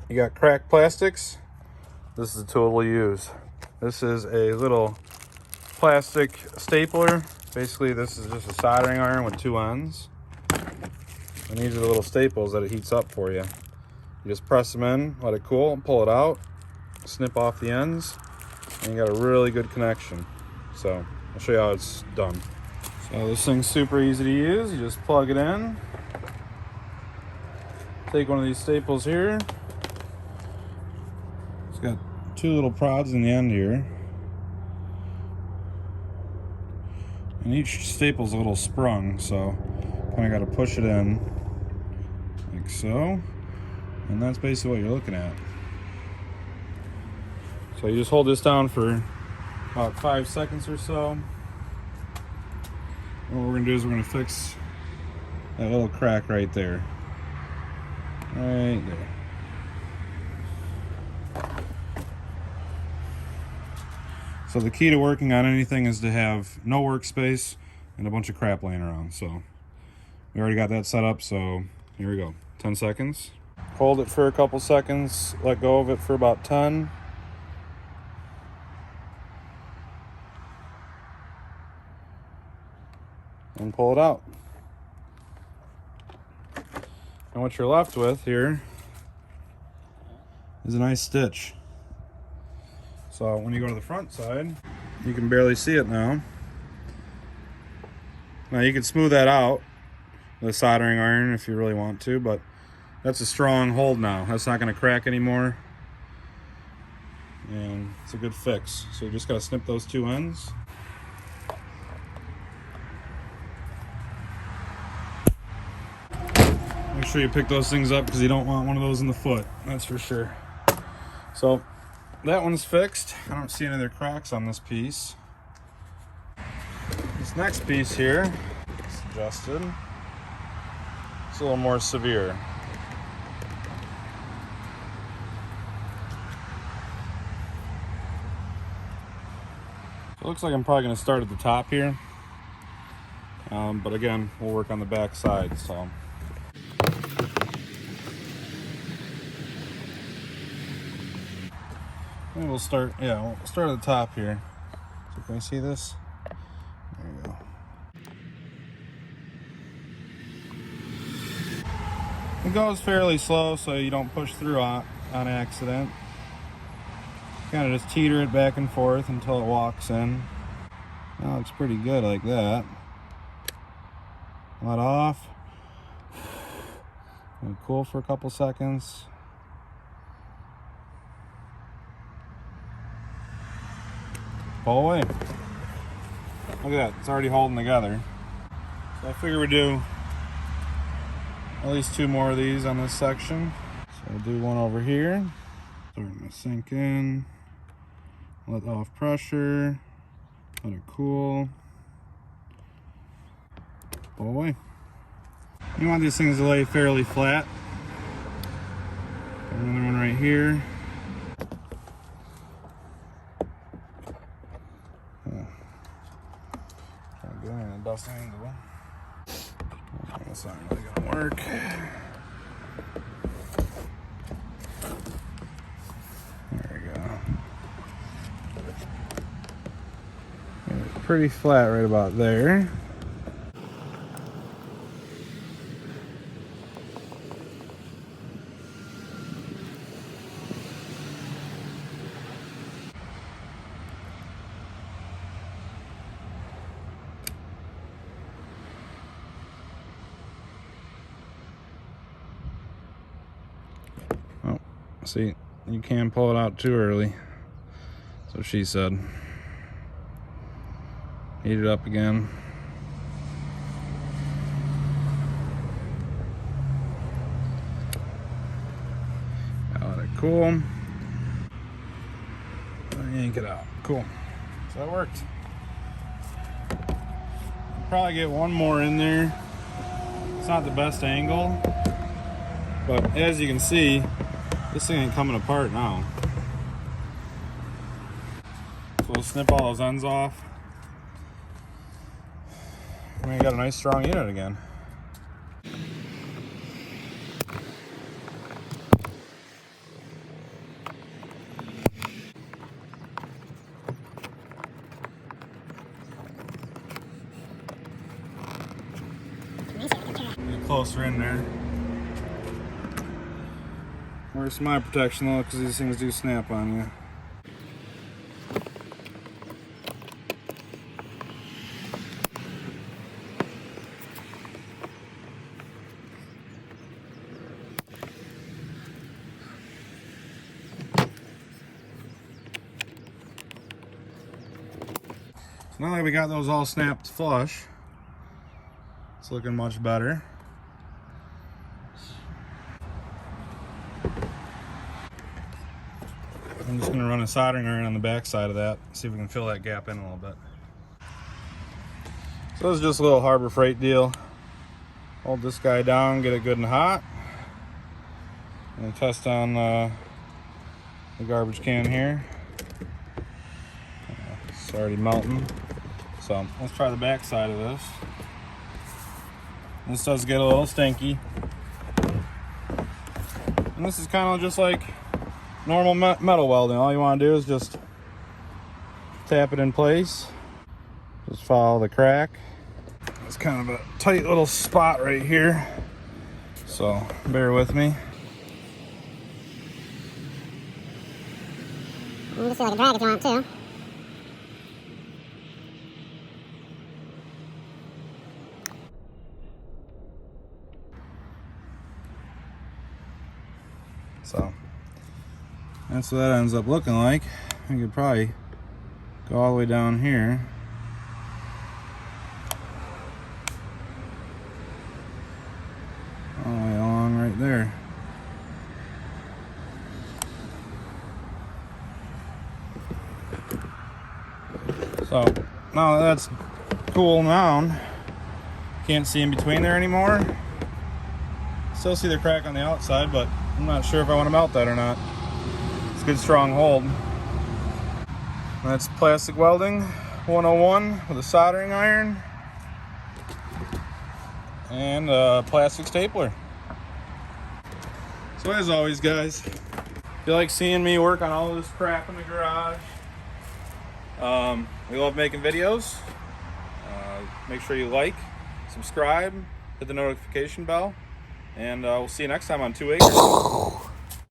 you got cracked plastics, this is the tool we'll use. This is a little plastic stapler. Basically, this is just a soldering iron with 2 ends. And these are the little staples that it heats up for you. You just press them in, let it cool, pull it out, snip off the ends, and you got a really good connection. So I'll show you how it's done. So this thing's super easy to use. You just plug it in. Take one of these staples here. It's got 2 little prods in the end here. And each staple's a little sprung, so kind of got to push it in like so. And that's basically what you're looking at. So you just hold this down for about 5 seconds or so. And what we're gonna do is we're gonna fix that little crack right there. Right there. So the key to working on anything is to have no workspace and a bunch of crap laying around. So we already got that set up, so here we go. 10 seconds. Hold it for a couple seconds, let go of it for about 10. And pull it out. And what you're left with here is a nice stitch. So when you go to the front side, you can barely see it now. Now you can smooth that out with a soldering iron if you really want to, but that's a strong hold now. That's not going to crack anymore. And it's a good fix. So you just got to snip those 2 ends. Make sure you pick those things up because you don't want one of those in the foot. That's for sure. So that one's fixed. I don't see any other cracks on this piece. This next piece here is adjusted. It's a little more severe. It looks like I'm probably going to start at the top here. But again, we'll work on the back side. So. And we'll start at the top here. So can you see this? There you go. It goes fairly slow so you don't push through on accident. Kind of just teeter it back and forth until it walks in. That looks pretty good like that. Let off. Let it cool for a couple seconds. Pull away. Look at that, it's already holding together. So I figure we do at least 2 more of these on this section. So I'll do one over here. Starting to sink in. Let off pressure. Let it cool. Pull away. You want these things to lay fairly flat. Another one right here. Dust angle. That's not really gonna work. There we go. It's pretty flat right about there. See, you can't pull it out too early. So she said. Heat it up again. Now let it cool. Yank it out. Cool. So that worked. Probably get one more in there. It's not the best angle, but as you can see, this thing ain't coming apart now. So we'll snip all those ends off. And we got a nice strong unit again. closer in there. Where's my protection though, because these things do snap on you. So now that we got those all snapped flush, it's looking much better. I'm just going to run a soldering iron on the back side of that, see if we can fill that gap in a little bit. So this is just a little Harbor Freight deal. Hold this guy down, get it good and hot, and test on the garbage can here. It's already melting. So let's try the back side of this. This does get a little stinky. And this is kind of just like normal metal welding. All you want to do is just tap it in place. Just follow the crack. It's kind of a tight little spot right here. So bear with me. You can just like a drag if you want to. So that's what that ends up looking like. You could probably go all the way down here. All the way along right there. So now that that's cool down, can't see in between there anymore. Still see the crack on the outside, but I'm not sure if I want to melt that or not. It's a good strong hold. That's plastic welding 101 with a soldering iron and a plastic stapler. So as always, guys, if you like seeing me work on all this crap in the garage, we love making videos. Make sure you like, subscribe, hit the notification bell, and we'll see you next time on 2 Acres.